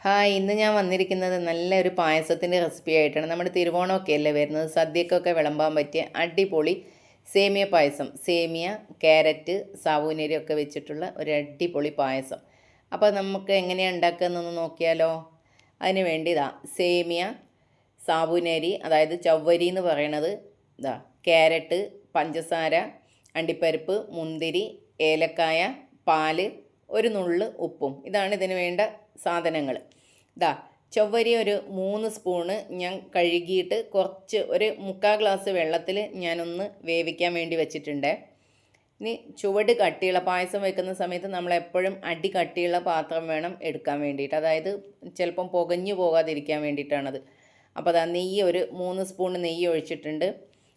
Hi, ഇന്ന് ഞാൻ വന്നിരിക്കുന്നത് നല്ലൊരു പായസത്തിൻ്റെ റെസിപ്പി ആയിട്ടാണ്. നമ്മുടെ തിരുവോണമൊക്കെ അല്ലേ വരുന്നത്, സദ്യക്കൊക്കെ വിളമ്പാൻ പറ്റിയ അടിപൊളി സേമിയ പായസം. സേമിയ, ക്യാരറ്റ്, സാബൂനരി ഒക്കെ വെച്ചിട്ടുള്ള ഒരു അടിപൊളി പായസം. അപ്പോൾ നമുക്ക് എങ്ങനെയാണ് ഉണ്ടാക്കുന്നതെന്ന് നോക്കിയാലോ. അതിന് വേണ്ടി സേമിയ, സാബൂനരി, അതായത് ചവ്വരി എന്ന് പറയണത്, ക്യാരറ്റ്, പഞ്ചസാര, അണ്ടിപ്പരിപ്പ്, മുന്തിരി, ഏലക്കായ, പാല്, ഒരു നുള്ള് ഉപ്പും. ഇതാണ് ഇതിന് വേണ്ട സാധനങ്ങൾ. ചൊവ്വരി ഒരു 3 സ്പൂണ് ഞാൻ കഴുകിയിട്ട് ഒരു 3/4 ഗ്ലാസ് വെള്ളത്തിൽ ഞാനൊന്ന് വേവിക്കാൻ വേണ്ടി വെച്ചിട്ടുണ്ട്. ഇനി ചുവട് കട്ടിയുള്ള പായസം വെക്കുന്ന സമയത്ത് നമ്മളെപ്പോഴും അടി കട്ടിയുള്ള പാത്രം വേണം എടുക്കാൻ വേണ്ടിയിട്ട്. അതായത് ചിലപ്പം പുകഞ്ഞു പോകാതിരിക്കാൻ വേണ്ടിയിട്ടാണത്. അപ്പോൾ നെയ്യ് ഒരു 3 സ്പൂൺ നെയ്യ് ഒഴിച്ചിട്ടുണ്ട്.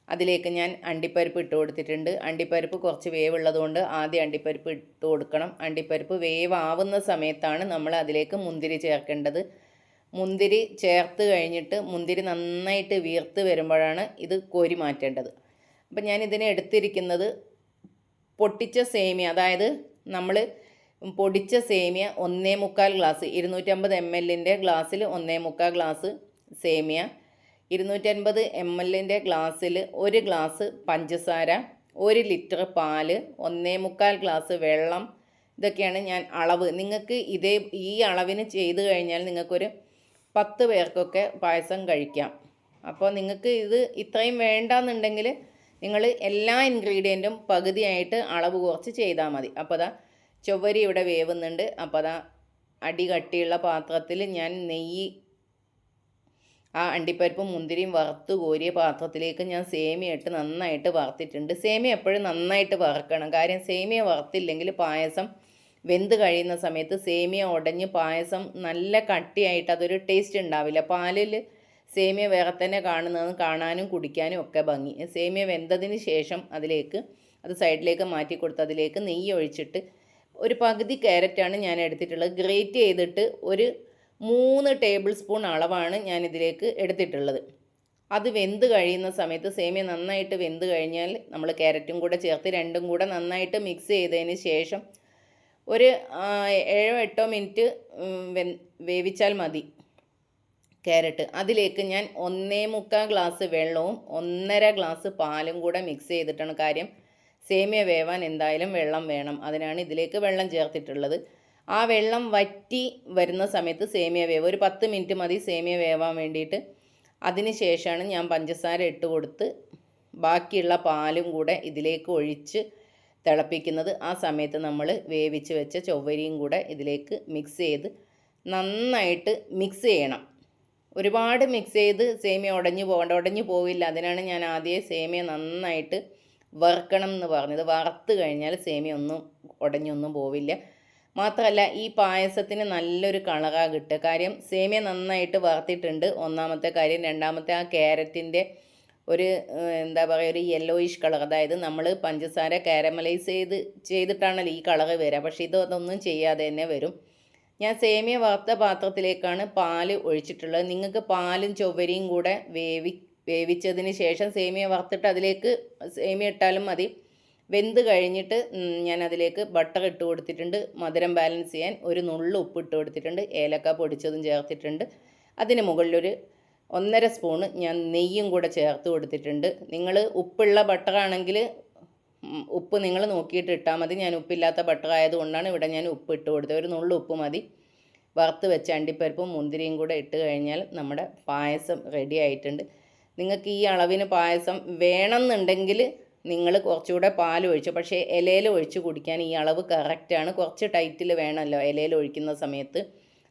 അതിലേക്ക് ഞാൻ അണ്ടിപ്പരിപ്പ് ഇട്ട് കൊടുത്തിട്ടുണ്ട്. അണ്ടിപ്പരിപ്പ് കുറച്ച് വേവുള്ളതുകൊണ്ട് ആദ്യം അണ്ടിപ്പരിപ്പ് ഇട്ട് കൊടുക്കണം. അണ്ടിപ്പരിപ്പ് വേവാവുന്ന സമയത്താണ് നമ്മൾ അതിലേക്ക് മുന്തിരി ചേർക്കേണ്ടത്. മുന്തിരി ചേർത്ത് കഴിഞ്ഞിട്ട് മുന്തിരി നന്നായിട്ട് വീർത്ത് വരുമ്പോഴാണ് ഇത് കോരി മാറ്റേണ്ടത്. അപ്പം ഞാൻ ഇതിനെ എടുത്തിരിക്കുന്നത് പൊട്ടിച്ച സേമിയ, അതായത് നമ്മൾ പൊടിച്ച സേമിയ 1/4 ഗ്ലാസ്, 250 ml ഗ്ലാസ്സിൽ 1/4 ഗ്ലാസ് സേമിയ, 250 ml ഗ്ലാസ്സിൽ 1 ഗ്ലാസ് പഞ്ചസാര, 1 ലിറ്റർ പാല്, 1/4 ഗ്ലാസ് വെള്ളം. ഇതൊക്കെയാണ് ഞാൻ അളവ്. നിങ്ങൾക്ക് ഈ അളവിന് ചെയ്ത് കഴിഞ്ഞാൽ നിങ്ങൾക്കൊരു 10 പേർക്കൊക്കെ പായസം കഴിക്കാം. അപ്പോൾ നിങ്ങൾക്ക് ഇത് ഇത്രയും വേണ്ടാന്നുണ്ടെങ്കിൽ നിങ്ങൾ എല്ലാ ഇൻഗ്രീഡിയൻറ്റും പകുതിയായിട്ട് അളവ് കുറച്ച് ചെയ്താൽ മതി. അപ്പോൾ ചൊവ്വരി ഇവിടെ വേവുന്നുണ്ട്. അപ്പോൾ അടി കട്ടിയുള്ള പാത്രത്തിൽ ഞാൻ നെയ്യ്, ആ അണ്ടിപ്പരിപ്പും മുന്തിരിയും വറുത്ത് കോരിയ പാത്രത്തിലേക്ക് ഞാൻ സേമിയ ഇട്ട് നന്നായിട്ട് വറുത്തിട്ടുണ്ട്. സേമിയ എപ്പോഴും നന്നായിട്ട് വറുക്കണം. കാര്യം സേമിയ വറുത്തില്ലെങ്കിൽ പായസം വെന്ത് കഴിയുന്ന സമയത്ത് സേമിയ ഉടഞ്ഞ് പായസം നല്ല കട്ടിയായിട്ട് അതൊരു ടേസ്റ്റ് ഉണ്ടാവില്ല. പാലിൽ സേമിയ വേറെ തന്നെ കാണാനും കുടിക്കാനും ഒക്കെ ഭംഗി. സേമിയ വെന്തതിന് ശേഷം അത് സൈഡിലേക്ക് മാറ്റി കൊടുത്ത് അതിലേക്ക് നെയ്യ് ഒഴിച്ചിട്ട് ഒരു പകുതി ക്യാരറ്റാണ് ഞാൻ എടുത്തിട്ടുള്ളത്. ഗ്രേറ്റ് ചെയ്തിട്ട് ഒരു 3 ടേബിൾ സ്പൂൺ അളവാണ് ഞാനിതിലേക്ക് എടുത്തിട്ടുള്ളത്. അത് വെന്ത് കഴിയുന്ന സമയത്ത് സേമിയ നന്നായിട്ട് വെന്ത് കഴിഞ്ഞാൽ നമ്മൾ ക്യാരറ്റും കൂടെ ചേർത്ത് രണ്ടും കൂടെ നന്നായിട്ട് മിക്സ് ചെയ്തതിന് ശേഷം ഒരു 7-8 മിനിറ്റ് വേവിച്ചാൽ മതി ക്യാരറ്റ്. അതിലേക്ക് ഞാൻ 1/4 ഗ്ലാസ് വെള്ളവും 1.5 ഗ്ലാസ് പാലും കൂടെ മിക്സ് ചെയ്തിട്ടാണ്. കാര്യം സേമിയ വേവാൻ എന്തായാലും വെള്ളം വേണം, അതിനാണ് ഇതിലേക്ക് വെള്ളം ചേർത്തിട്ടുള്ളത്. ആ വെള്ളം വറ്റി വരുന്ന സമയത്ത് സേമിയ വേവ് ഒരു 10 മിനിറ്റ് മതി സേമിയ വേവാൻ വേണ്ടിയിട്ട്. അതിന് ശേഷമാണ് ഞാൻ പഞ്ചസാര ഇട്ട് കൊടുത്ത് ബാക്കിയുള്ള പാലും കൂടെ ഇതിലേക്ക് ഒഴിച്ച് തിളപ്പിക്കുന്നത്. ആ സമയത്ത് നമ്മൾ വേവിച്ച് വെച്ച ചൊവ്വരിയും കൂടെ ഇതിലേക്ക് മിക്സ് ചെയ്ത് നന്നായിട്ട് മിക്സ് ചെയ്യണം. ഒരുപാട് മിക്സ് ചെയ്ത് സേമിയ ഉടഞ്ഞു പോവില്ല. അതിനാണ് ഞാൻ ആദ്യമേ സേമിയ നന്നായിട്ട് വറുക്കണം എന്ന് പറഞ്ഞത്. വറുത്ത് കഴിഞ്ഞാൽ സേമിയ ഉടഞ്ഞൊന്നും പോവില്ല. മാത്രമല്ല ഈ പായസത്തിന് നല്ലൊരു കളറാണ് കിട്ടുക. കാര്യം സേമിയ നന്നായിട്ട് വറുത്തിട്ടുണ്ട്, ഒന്നാമത്തെ കാര്യം. രണ്ടാമത്തെ, ആ ക്യാരറ്റിൻ്റെ ഒരു ഒരു യെല്ലോയിഷ് കളർ, അതായത് നമ്മൾ പഞ്ചസാര കാരമലൈസ് ചെയ്തിട്ടാണല്ലോ ഈ കളറ് വരിക. പക്ഷേ ഇതൊന്നും ചെയ്യാതെ തന്നെ വരും. ഞാൻ സേമിയ വറുത്ത പാത്രത്തിലേക്കാണ് പാല് ഒഴിച്ചിട്ടുള്ളത്. നിങ്ങൾക്ക് പാലും ചൊവ്വരിയും കൂടെ വേവിച്ചതിന് ശേഷം സേമിയ വറുത്തിട്ട് അതിലേക്ക് സേമിയ ഇട്ടാലും മതി. വെന്ത് കഴിഞ്ഞിട്ട് ഞാൻ അതിലേക്ക് ബട്ടർ ഇട്ട് കൊടുത്തിട്ടുണ്ട്. മധുരം ബാലൻസ് ചെയ്യാൻ ഒരു നുള്ളു ഉപ്പ് ഇട്ട് കൊടുത്തിട്ടുണ്ട്. ഏലക്ക പൊടിച്ചതും ചേർത്തിട്ടുണ്ട്. അതിന് മുകളിലൊരു 1.5 സ്പൂണ് ഞാൻ നെയ്യും കൂടെ ചേർത്ത് കൊടുത്തിട്ടുണ്ട്. നിങ്ങൾ ഉപ്പുള്ള ബട്ടറാണെങ്കിൽ ഉപ്പ് നിങ്ങൾ നോക്കിയിട്ട് ഇട്ടാൽ മതി. ഞാൻ ഉപ്പില്ലാത്ത ബട്ടർ ആയതുകൊണ്ടാണ് ഇവിടെ ഞാൻ ഉപ്പ് ഇട്ട് കൊടുത്തത്. ഒരു നുള്ളു ഉപ്പ് മതി. വറുത്ത് വെച്ച അണ്ടിപ്പരിപ്പും മുന്തിരിയും കൂടെ ഇട്ട് കഴിഞ്ഞാൽ നമ്മുടെ പായസം റെഡി ആയിട്ടുണ്ട്. നിങ്ങൾക്ക് ഈ അളവിന് പായസം വേണമെന്നുണ്ടെങ്കിൽ നിങ്ങൾ കുറച്ചുകൂടെ പാൽ ഒഴിച്ചു. പക്ഷേ ഇലയിൽ ഒഴിച്ച് കുടിക്കാൻ ഈ അളവ് കറക്റ്റാണ്. കുറച്ച് ടൈറ്റിൽ വേണമല്ലോ ഇലയിൽ ഒഴിക്കുന്ന സമയത്ത്.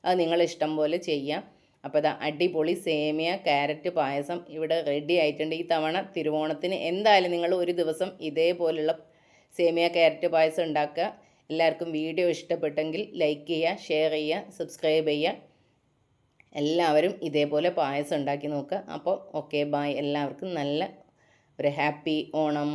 അത് നിങ്ങളിഷ്ടം പോലെ ചെയ്യാം. അപ്പോൾ അടിപൊളി സേമിയ ക്യാരറ്റ് പായസം ഇവിടെ റെഡി ആയിട്ടുണ്ട്. ഈ തവണ തിരുവോണത്തിന് എന്തായാലും നിങ്ങൾ ഒരു ദിവസം ഇതേപോലുള്ള സേമിയ ക്യാരറ്റ് പായസം ഉണ്ടാക്കുക. എല്ലാവർക്കും വീഡിയോ ഇഷ്ടപ്പെട്ടെങ്കിൽ ലൈക്ക് ചെയ്യുക, ഷെയർ ചെയ്യുക, സബ്സ്ക്രൈബ് ചെയ്യുക. എല്ലാവരും ഇതേപോലെ പായസം ഉണ്ടാക്കി നോക്കുക. അപ്പോൾ ഓക്കെ, ബായ്. എല്ലാവർക്കും നല്ല ഒരു ഹാപ്പി ഓണം.